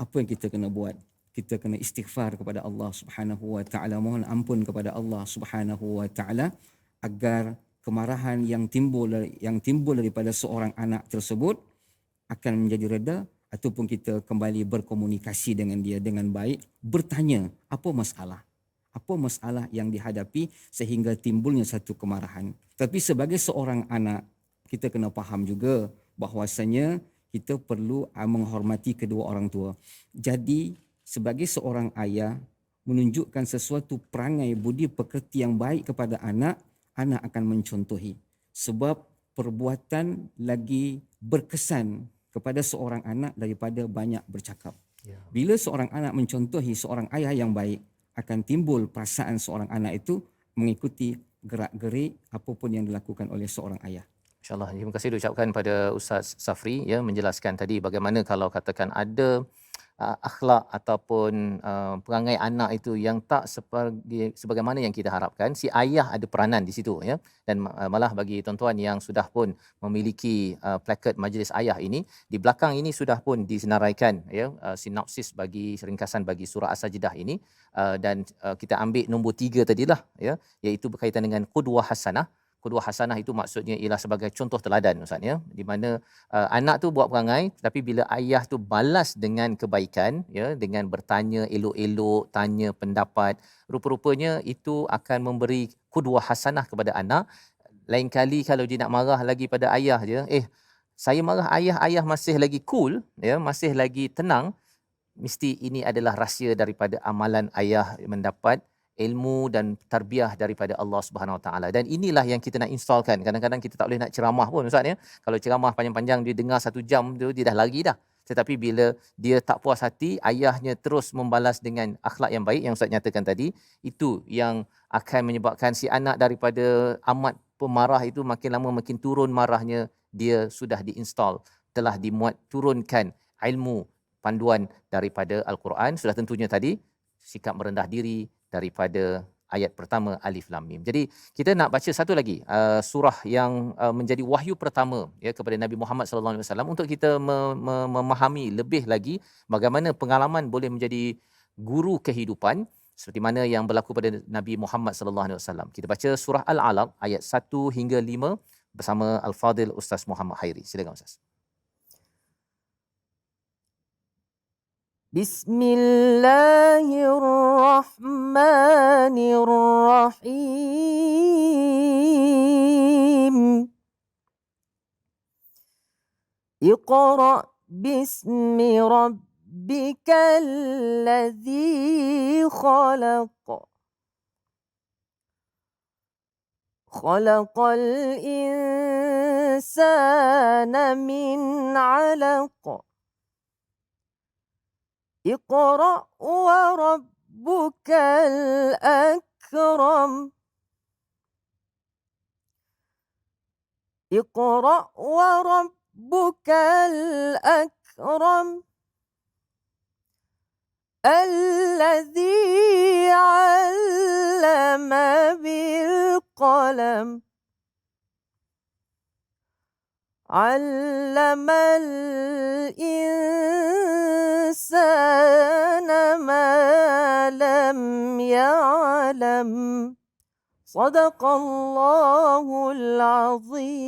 apa yang kita kena buat? Kita kena istighfar kepada Allah Subhanahu Wa Taala, mohon ampun kepada Allah Subhanahu Wa Taala agar kemarahan yang timbul daripada seorang anak tersebut akan menjadi reda, ataupun kita kembali berkomunikasi dengan dia dengan baik, bertanya apa masalah yang dihadapi sehingga timbulnya satu kemarahan. Tapi sebagai seorang anak, kita kena faham juga bahawasanya kita perlu menghormati kedua orang tua. Jadi sebagai seorang ayah menunjukkan sesuatu perangai budi pekerti yang baik kepada anak akan mencontohi. Sebab perbuatan lagi berkesan kepada seorang anak daripada banyak bercakap. Ya. Bila seorang anak mencontohi seorang ayah yang baik, akan timbul perasaan seorang anak itu mengikuti gerak-gerik apapun yang dilakukan oleh seorang ayah. InsyaAllah. Terima kasih diucapkan pada Ustaz Safri ya, menjelaskan tadi bagaimana kalau katakan ada akhlak ataupun perangai anak itu yang tak sebagaimana yang kita harapkan, si ayah ada peranan di situ ya. Dan malah bagi tuan-tuan yang sudah pun memiliki plakat majlis ayah ini, di belakang ini sudah pun disenaraikan ya sinopsis bagi ringkasan bagi surah As-Sajdah ini, dan kita ambil nombor 3 tadilah ya, iaitu berkaitan dengan qudwah hasanah. Qudwah hasanah itu maksudnya ialah sebagai contoh teladan Ustaz ya, di mana anak tu buat perangai tapi bila ayah tu balas dengan kebaikan ya, dengan bertanya elok-elok, tanya pendapat, rupa-rupanya itu akan memberi qudwah hasanah kepada anak. Lain kali kalau dia nak marah lagi pada ayah je, saya marah ayah masih lagi cool ya, masih lagi tenang, mesti ini adalah rahsia daripada amalan ayah mendapat ilmu dan tarbiyah daripada Allah Subhanahu Wa Taala. Dan inilah yang kita nak installkan. Kadang-kadang kita tak boleh nak ceramah pun Ustaz ya. Kalau ceramah panjang-panjang dia dengar 1 jam tu dia dah lari dah. Tetapi bila dia tak puas hati, ayahnya terus membalas dengan akhlak yang baik yang Ustaz nyatakan tadi, itu yang akan menyebabkan si anak daripada amat pemarah itu makin lama makin turun marahnya. Dia sudah diinstal, telah dimuat turunkan ilmu panduan daripada Al-Quran. Sudah tentunya tadi sikap merendah diri daripada ayat pertama Alif Lam Mim. Jadi kita nak baca satu lagi surah yang menjadi wahyu pertama ya kepada Nabi Muhammad sallallahu alaihi wasallam untuk kita memahami lebih lagi bagaimana pengalaman boleh menjadi guru kehidupan seperti mana yang berlaku pada Nabi Muhammad sallallahu alaihi wasallam. Kita baca surah Al-Alaq ayat 1 hingga 5 bersama Al-Fadil Ustaz Muhammad Hairi. Silakan Ustaz. Bismillahirrahmanirrahim. Iqra bismi rabbikal ladzi khalaq. Khalaqal insana min 'alaq. اقرأ وربك الأكرم. اقرأ وربك الأكرم الذي علم بالقلم علم الإنسان ما لم يعلم صدق الله العظيم.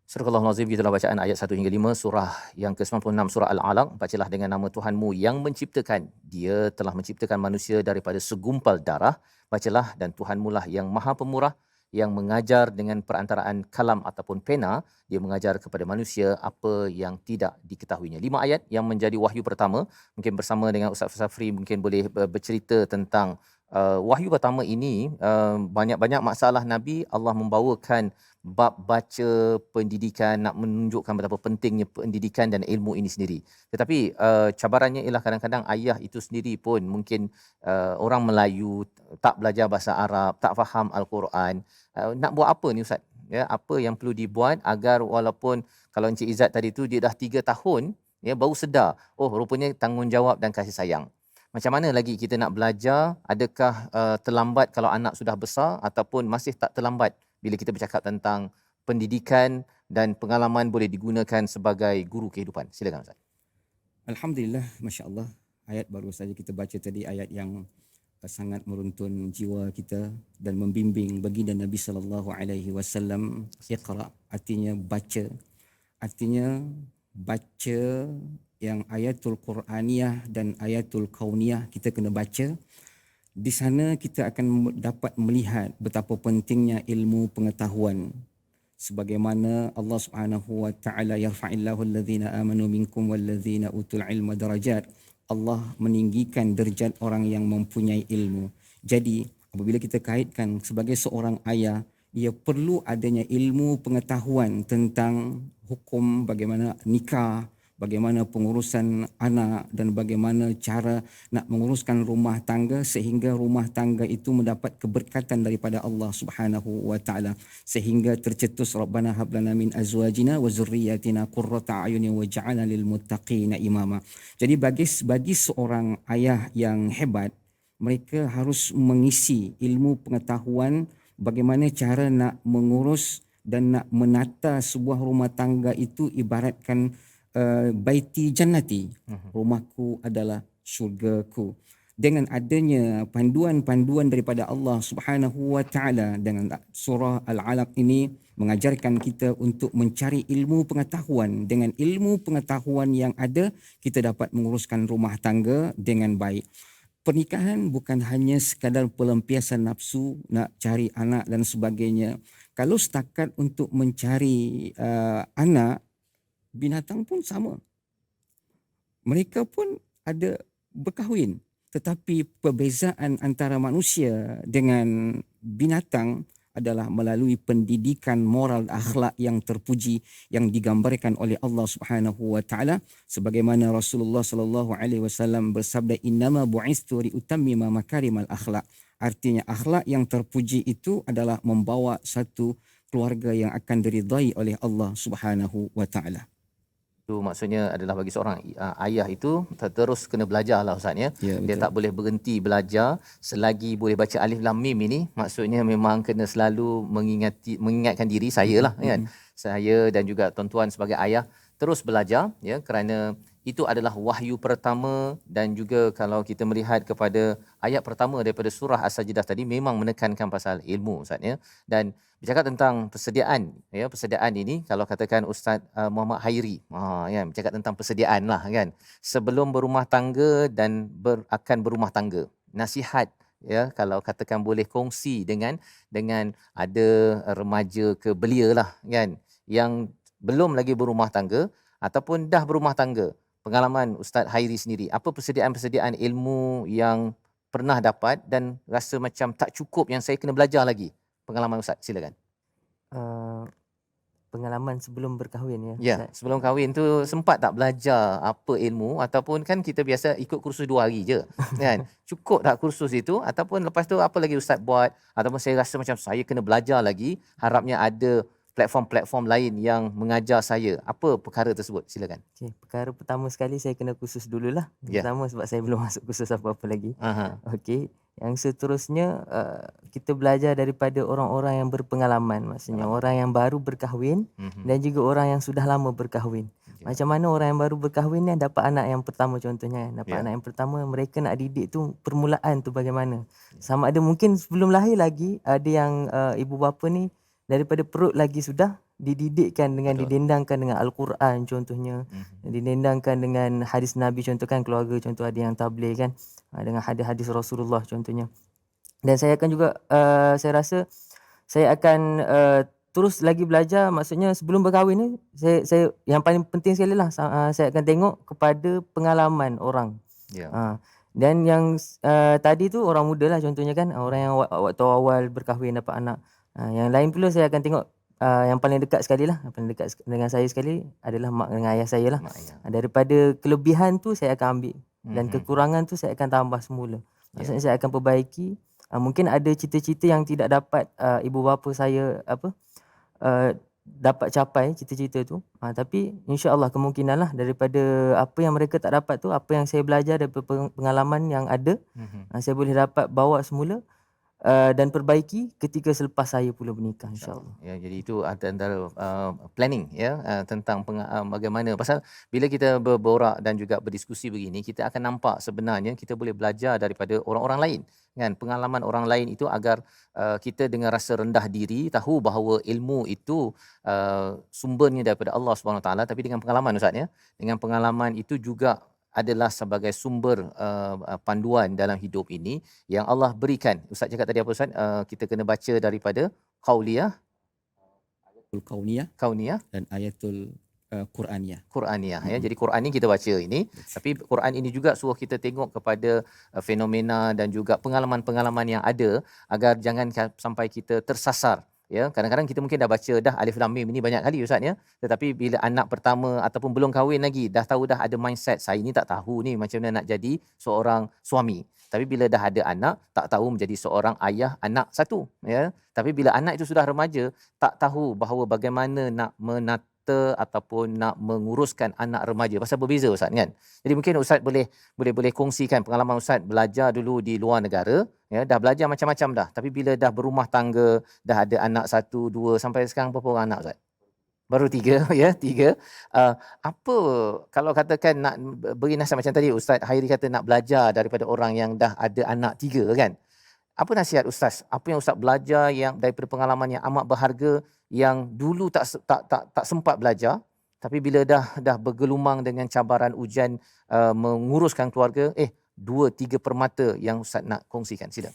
Surah Al-Azim, gitulah bacaan ayat 1 hingga 5 surah yang ke-96 surah Al-Alaq. Bacalah dengan nama Tuhanmu yang menciptakan. Dia telah menciptakan manusia daripada segumpal darah. Bacalah, dan Tuhanmu lah yang Maha Pemurah, yang mengajar dengan perantaraan kalam ataupun pena. Dia mengajar kepada manusia apa yang tidak diketahuinya. 5 ayat yang menjadi wahyu pertama. Mungkin bersama dengan Ustaz Safri mungkin boleh bercerita tentang wahyu pertama ini. Banyak-banyak masalah Nabi, Allah membawakan bab baca pendidikan, nak menunjukkan betapa pentingnya pendidikan dan ilmu ini sendiri. Tetapi cabarannya ialah kadang-kadang ayah itu sendiri pun mungkin orang Melayu, tak belajar bahasa Arab, tak faham Al-Quran. Nak buat apa ni Ustaz? Ya, apa yang perlu dibuat agar walaupun kalau Encik Izzat tadi tu dia dah 3 tahun ya baru sedar, oh rupanya tanggungjawab dan kasih sayang. Macam mana lagi kita nak belajar? Adakah terlambat kalau anak sudah besar ataupun masih tak terlambat bila kita bercakap tentang pendidikan dan pengalaman boleh digunakan sebagai guru kehidupan? Silakan Ustaz. Alhamdulillah, masya-Allah. Ayat baru saja kita baca tadi, ayat yang sangat meruntun jiwa kita dan membimbing baginda Nabi sallallahu alaihi wasallam. Iqra artinya baca. Artinya baca yang ayatul Quraniyah dan ayatul Kauniyah kita kena baca. Di sana kita akan dapat melihat betapa pentingnya ilmu pengetahuan. Sebagaimana Allah Subhanahu wa taala, yarfa'illahu alladhina amanu minkum walladzina utul ilma darajat. Allah meninggikan derajat orang yang mempunyai ilmu. Jadi apabila kita kaitkan sebagai seorang ayah, ia perlu adanya ilmu pengetahuan tentang hukum bagaimana nikah, bagaimana pengurusan anak dan bagaimana cara nak menguruskan rumah tangga sehingga rumah tangga itu mendapat keberkatan daripada Allah Subhanahu wa taala, sehingga tercetus Rabbana hab lana min azwajina wa zurriyyatina qurrata a'yunin waj'alna lil muttaqina imama. Jadi bagi seorang ayah yang hebat, mereka harus mengisi ilmu pengetahuan bagaimana cara nak mengurus dan nak menata sebuah rumah tangga itu ibaratkan baiti jannati, rumahku adalah syurgaku. Dengan adanya panduan-panduan daripada Allah Subhanahu wa taala dengan surah Al-Alaq ini mengajarkan kita untuk mencari ilmu pengetahuan. Dengan ilmu pengetahuan yang ada, kita dapat menguruskan rumah tangga dengan baik. Pernikahan bukan hanya sekadar pelampiasan nafsu, nak cari anak dan sebagainya. Kalau setakat untuk mencari anak, binatang pun sama. Mereka pun ada berkahwin. Tetapi perbezaan antara manusia dengan binatang adalah melalui pendidikan moral akhlak yang terpuji yang digambarkan oleh Allah Subhanahu wa taala, sebagaimana Rasulullah sallallahu alaihi wasallam bersabda, innama bu'istu liutammima makarimal akhlak. Artinya akhlak yang terpuji itu adalah membawa satu keluarga yang akan diridai oleh Allah Subhanahu wa taala. Itu maksudnya adalah bagi seorang ayah itu terus kena belajarlah Ustaz ya. Dia tak boleh berhenti belajar selagi boleh baca alif lam mim ini. Maksudnya memang kena selalu mengingatkan diri saya lah kan. Saya dan juga tuan-tuan sebagai ayah terus belajar ya, kerana itu adalah wahyu pertama. Dan juga kalau kita melihat kepada ayat pertama daripada surah As-Sajdah tadi memang menekankan pasal ilmu Ustaz ya. Dan bercakap tentang persediaan ya, persediaan ini kalau katakan Ustaz Muhammad Hairi ya, bercakap tentang persediaan lah kan, sebelum berumah tangga dan akan berumah tangga, nasihat ya, kalau katakan boleh kongsi dengan ada remaja ke belia lah kan, yang belum lagi berumah tangga ataupun dah berumah tangga, pengalaman Ustaz Hairi sendiri, apa persediaan ilmu yang pernah dapat dan rasa macam tak cukup yang saya kena belajar lagi? Pengalaman Ustaz, silakan. Pengalaman sebelum berkahwin ya. Ya, Ustaz. sebelum kahwin tu sempat tak belajar apa ilmu, ataupun kan kita biasa ikut kursus 2 hari je kan. Cukup tak kursus itu, ataupun lepas tu apa lagi Ustaz buat, ataupun saya rasa macam saya kena belajar lagi, harapnya ada platform-platform lain yang mengajar saya. Apa perkara tersebut? Silakan. Okay, perkara pertama sekali saya kena kursus dululah. Pertama sebab saya belum masuk kursus apa-apa lagi. Okey. Yang seterusnya kita belajar daripada orang-orang yang berpengalaman, maksudnya orang yang baru berkahwin dan juga orang yang sudah lama berkahwin. Macam mana orang yang baru berkahwin ni dapat anak yang pertama contohnya, dapat anak yang pertama, mereka nak didik tu permulaan tu bagaimana. Sama ada mungkin sebelum lahir lagi ada yang ibu bapa ni daripada perut lagi sudah dididikkan dengan didendangkan dengan Al-Quran contohnya, didendangkan dengan hadis Nabi, contoh kan keluarga, contoh ada yang tabligh kan, dengan hadis-hadis Rasulullah contohnya. Dan saya akan juga saya rasa saya akan terus lagi belajar, maksudnya sebelum berkahwin ni saya yang paling penting sekali lah saya akan tengok kepada pengalaman orang. Dan yang tadi tu orang muda lah contohnya kan, orang yang waktu awal berkahwin dapat anak. Yang lain pula saya akan tengok yang paling dekat sekali lah, yang paling dekat dengan saya sekali adalah mak dengan ayah saya lah. Daripada kelebihan tu saya akan ambil dan kekurangan tu saya akan tambah semula. Maksudnya saya akan perbaiki. Mungkin ada cita-cita yang tidak dapat ibu bapa saya dapat capai cita-cita tu. Tapi insya-Allah kemungkinan lah daripada apa yang mereka tak dapat tu, apa yang saya belajar daripada pengalaman yang ada, saya boleh dapat bawa semula. Dan perbaiki ketika selepas saya pula bernikah, insya-Allah. Ya, jadi itu antara planning ya, tentang bagaimana, pasal bila kita berborak dan juga berdiskusi begini, kita akan nampak sebenarnya kita boleh belajar daripada orang-orang lain kan, pengalaman orang lain itu, agar kita dengan rasa rendah diri tahu bahawa ilmu itu sumbernya daripada Allah Subhanahu Taala, tapi dengan pengalaman Ustaz ya, dengan pengalaman itu juga adalah sebagai sumber panduan dalam hidup ini yang Allah berikan. Ustaz cakap tadi apa Ustaz? Kita kena baca daripada qauliyah, Ayatul kauniyah dan ayatul Quraniyah ya. Jadi Quran ni kita baca ini, tapi Quran ini juga suruh kita tengok kepada fenomena dan juga pengalaman-pengalaman yang ada, agar jangan sampai kita tersasar ya. Kadang-kadang kita mungkin dah baca dah Alif Lam Mim ini banyak kali Ustaz ya. Tetapi bila anak pertama ataupun belum kahwin lagi dah tahu dah ada mindset saya ni tak tahu ni macam mana nak jadi seorang suami. Tapi bila dah ada anak tak tahu menjadi seorang ayah anak satu ya. Tapi bila anak itu sudah remaja tak tahu bahawa bagaimana nak menata ataupun nak menguruskan anak remaja. Pasal berbeza Ustaz kan. Jadi mungkin Ustaz boleh kongsikan pengalaman Ustaz belajar dulu di luar negara ya, dah belajar macam-macam dah. Tapi bila dah berumah tangga, dah ada anak 1, 2 sampai sekarang berapa orang anak Ustaz? Baru 3 ya, 3. Apa kalau katakan nak beri nasihat macam tadi Ustaz Hairi kata nak belajar daripada orang yang dah ada anak 3 kan. Apa nasihat Ustaz? Apa yang Ustaz belajar yang daripada pengalaman yang amat berharga yang dulu tak sempat belajar tapi bila dah bergelumang dengan cabaran ujian menguruskan keluarga 2-3 permata yang Ustaz nak kongsikan. Sila.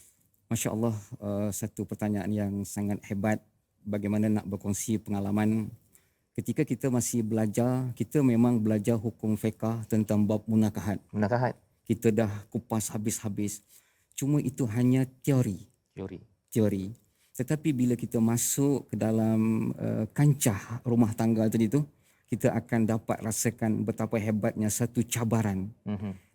Masya Allah, satu pertanyaan yang sangat hebat. Bagaimana nak berkongsi pengalaman ketika kita masih belajar, kita memang belajar hukum fiqah tentang bab munakahat. Kita dah kupas habis-habis. Cuma itu hanya teori. Tetapi bila kita masuk ke dalam kancah rumah tangga tadi tu, kita akan dapat rasakan betapa hebatnya satu cabaran.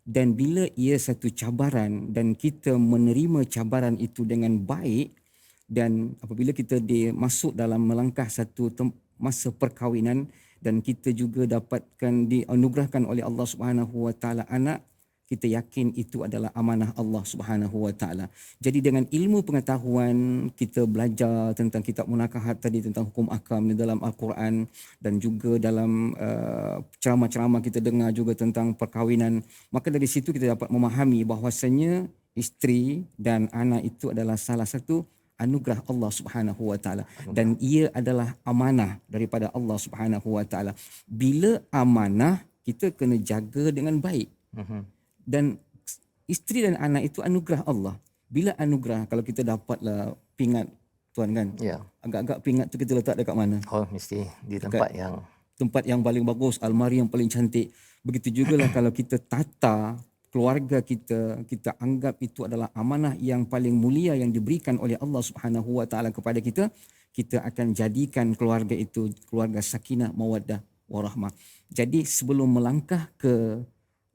Dan bila ia satu cabaran dan kita menerima cabaran itu dengan baik, dan apabila kita masuk dalam melangkah satu masa perkahwinan dan kita juga dapatkan dianugerahkan oleh Allah Subhanahu Wa Taala anak, kita yakin itu adalah amanah Allah Subhanahu Wa Taala. Jadi dengan ilmu pengetahuan kita belajar tentang kitab munakahat tadi, tentang hukum akam di dalam Al-Quran, dan juga dalam ceramah-ceramah kita dengar juga tentang perkahwinan, maka dari situ kita dapat memahami bahawasanya isteri dan anak itu adalah salah satu anugerah Allah Subhanahu Wa Taala dan ia adalah amanah daripada Allah Subhanahu Wa Taala. Bila amanah kita kena jaga dengan baik. Dan isteri dan anak itu anugerah Allah. Bila anugerah, kalau kita dapatlah pingat tuan kan. Ya. Agak-agak pingat tu kita letak dekat mana? Oh, mesti di tempat yang paling bagus, almari yang paling cantik. Begitu jugalah kalau kita tata keluarga kita anggap itu adalah amanah yang paling mulia yang diberikan oleh Allah Subhanahu Wa Taala kepada kita, kita akan jadikan keluarga itu keluarga sakinah, mawaddah, warahmah. Jadi sebelum melangkah ke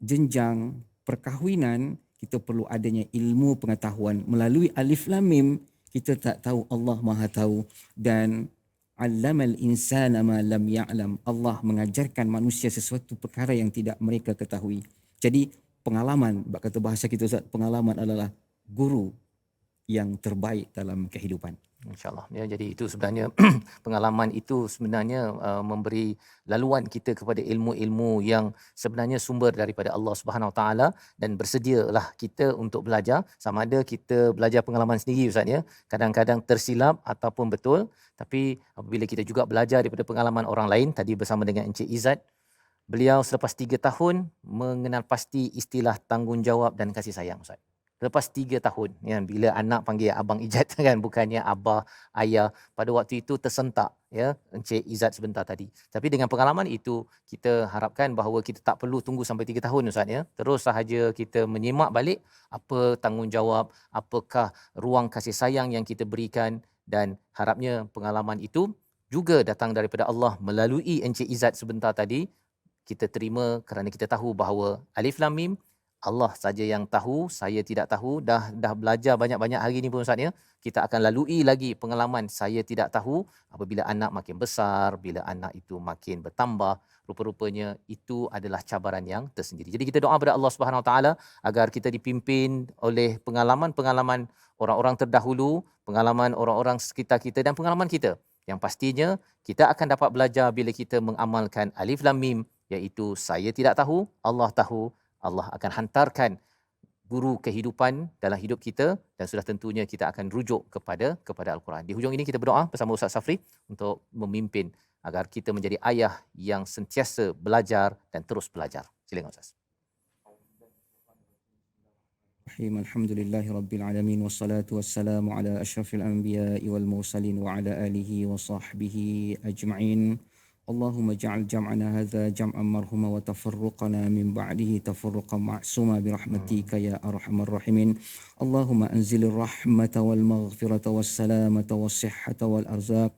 jenjang perkahwinan, kita perlu adanya ilmu pengetahuan. Melalui Alif Lam Mim, kita tak tahu Allah Maha tahu, dan allamal insana ma lam ya'lam. Allah mengajarkan manusia sesuatu perkara yang tidak mereka ketahui. Jadi pengalaman, kata bahasa kita Ustaz, pengalaman adalah guru yang terbaik dalam kehidupan. InsyaAllah. Ya, jadi itu sebenarnya pengalaman itu sebenarnya memberi laluan kita kepada ilmu-ilmu yang sebenarnya sumber daripada Allah Subhanahu Wa Taala, dan bersedialah kita untuk belajar. Sama ada kita belajar pengalaman sendiri Ustaz ya. Kadang-kadang tersilap ataupun betul, tapi apabila kita juga belajar daripada pengalaman orang lain, tadi bersama dengan Encik Izzat, beliau selepas 3 tahun mengenal pasti istilah tanggungjawab dan kasih sayang Ustaz. Lepas 3 tahun ya, bila anak panggil Abang Ijat kan, bukannya abah, ayah. Pada waktu itu tersentak ya Encik Izzat sebentar tadi. Tapi dengan pengalaman itu, kita harapkan bahawa kita tak perlu tunggu sampai 3 tahun Ustaz ya. Terus sahaja kita menyimak balik apa tanggungjawab, apakah ruang kasih sayang yang kita berikan, dan harapnya pengalaman itu juga datang daripada Allah melalui Encik Izzat sebentar tadi. Kita terima kerana kita tahu bahawa Alif Lam Mim Allah saja yang tahu, saya tidak tahu. Dah belajar banyak-banyak hari ni pun Ustaz ya. Kita akan lalui lagi pengalaman saya tidak tahu apabila anak makin besar, bila anak itu makin bertambah, rupa-rupanya itu adalah cabaran yang tersendiri. Jadi kita doa kepada Allah Subhanahu Wa Taala agar kita dipimpin oleh pengalaman-pengalaman orang-orang terdahulu, pengalaman orang-orang sekitar kita dan pengalaman kita. Yang pastinya kita akan dapat belajar bila kita mengamalkan Alif Lam Mim, iaitu saya tidak tahu, Allah tahu. Allah akan hantarkan guru kehidupan dalam hidup kita, dan sudah tentunya kita akan rujuk kepada Al-Quran. Di hujung ini kita berdoa bersama Ustaz Safri untuk memimpin agar kita menjadi ayah yang sentiasa belajar dan terus belajar. Silakan Ustaz. Alhamdulillahi Rabbil Alamin, wassalatu wassalamu ala ashrafil anbiya'i wal mursalin wa ala alihi wa sahbihi ajma'in. اللهم اجعل جمعنا هذا جمعا مرحوما وتفرقنا من بعده تفرقا معصوما برحمتك يا أرحم الراحمين. اللهم أنزل الرحمة والمغفرة والسلامة والصحة والأرزاق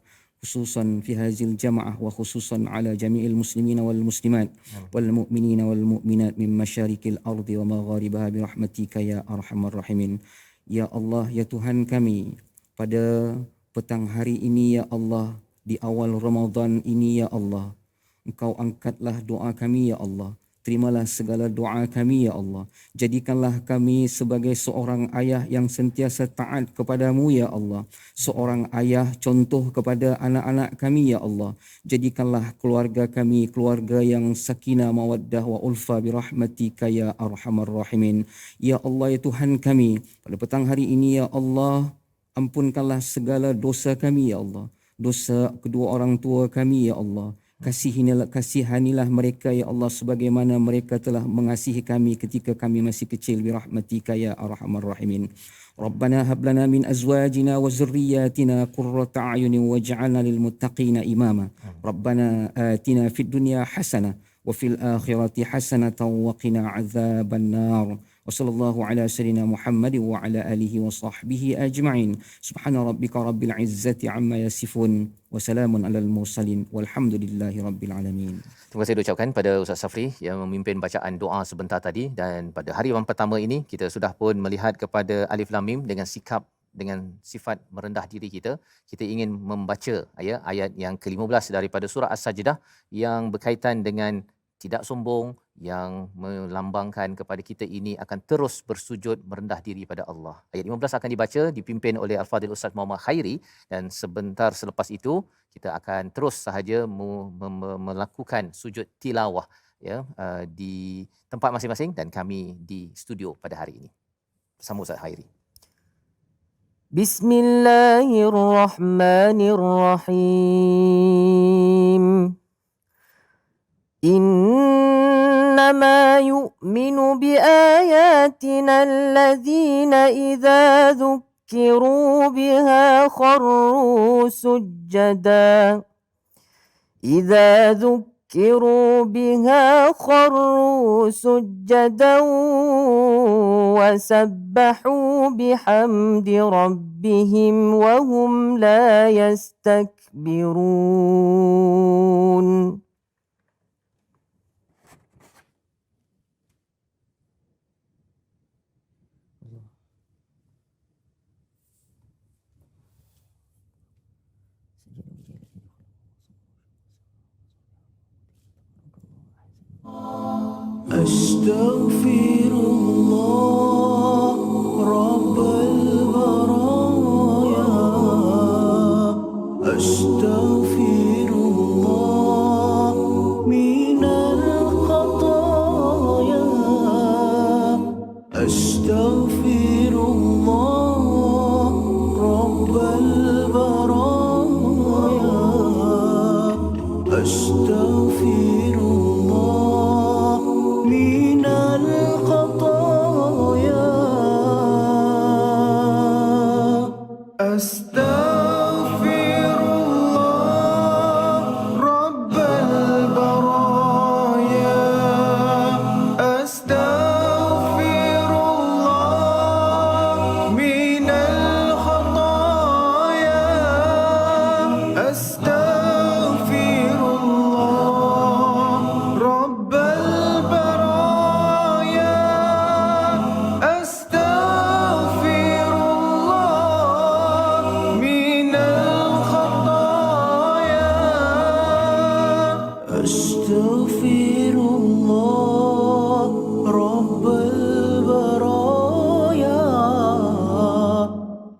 خصوصا في هذه الجمعة وخصوصا على جميع المسلمين والمسلمات والمؤمنين والمؤمنات من مشارق الأرض ومغاربها برحمتك يا أرحم الراحمين. Ya Allah, ya Tuhan kami, pada petang hari ini ya Allah, di awal Ramadan ini ya Allah, Engkau angkatlah doa kami ya Allah. Terimalah segala doa kami ya Allah. Jadikanlah kami sebagai seorang ayah yang sentiasa taat kepadamu ya Allah. Seorang ayah contoh kepada anak-anak kami ya Allah. Jadikanlah keluarga kami keluarga yang sakinah mawaddah wa ulfa birahmatika ya arhamar rahimin. Ya Allah, ya Tuhan kami, pada petang hari ini ya Allah, ampunkanlah segala dosa kami ya Allah. Dosa kedua orang tua kami ya Allah. Kasihanilah mereka ya Allah sebagaimana mereka telah mengasihi kami ketika kami masih kecil birahmatika ya arhamar rahimin. Rabbana hab lana min azwajina wa zurriyyatina qurrata a'yunin waj'alna lil muttaqina imama. Rabbana atina fid dunya hasanah wa fil akhirati hasanatan wa qina adzaban nar. وصلى الله على سيدنا محمد وعلى آله وصحبه أجمعين سبحان ربك رب العزة عما يصفون وسلام على المرسلين والحمد لله رب العالمين. Terima kasih diucapkan pada Ustaz Safri yang memimpin bacaan doa sebentar tadi, dan pada hari yang pertama ini kita sudah pun melihat kepada Alif Lam Mim dengan sikap, dengan sifat merendah diri kita. Kita ingin membaca ayat yang ke-15 daripada surah As-Sajdah yang berkaitan dengan tidak sombong, yang melambangkan kepada kita ini akan terus bersujud merendah diri pada Allah. Ayat 15 akan dibaca, dipimpin oleh Al-Fadhil Ustaz Muhammad Khairi, dan sebentar selepas itu kita akan terus sahaja melakukan sujud tilawah di tempat masing-masing dan kami di studio pada hari ini bersama Ustaz Khairi. Bismillahirrahmanirrahim. إنما يؤمن بآياتنا الذين إذا ذكروا بها خروا سجدا وسبحوا بحمد ربهم وهم لا يستكبرون. أستغفر الله رب البرايا أستغفر الله من الخطايا أستغفر الله رب البرايا أستغفر الله من الخطايا أستغفر الله رب البرايا أستغفر الله من الخطايا أستغفر الله رب البرايا أستغفر الله من الخطايا أستغفر الله رب البرايا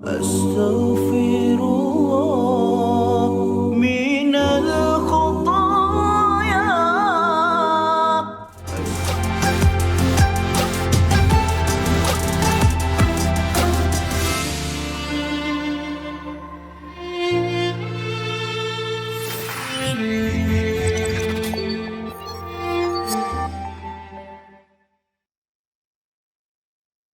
أستغفر الله من الخطايا.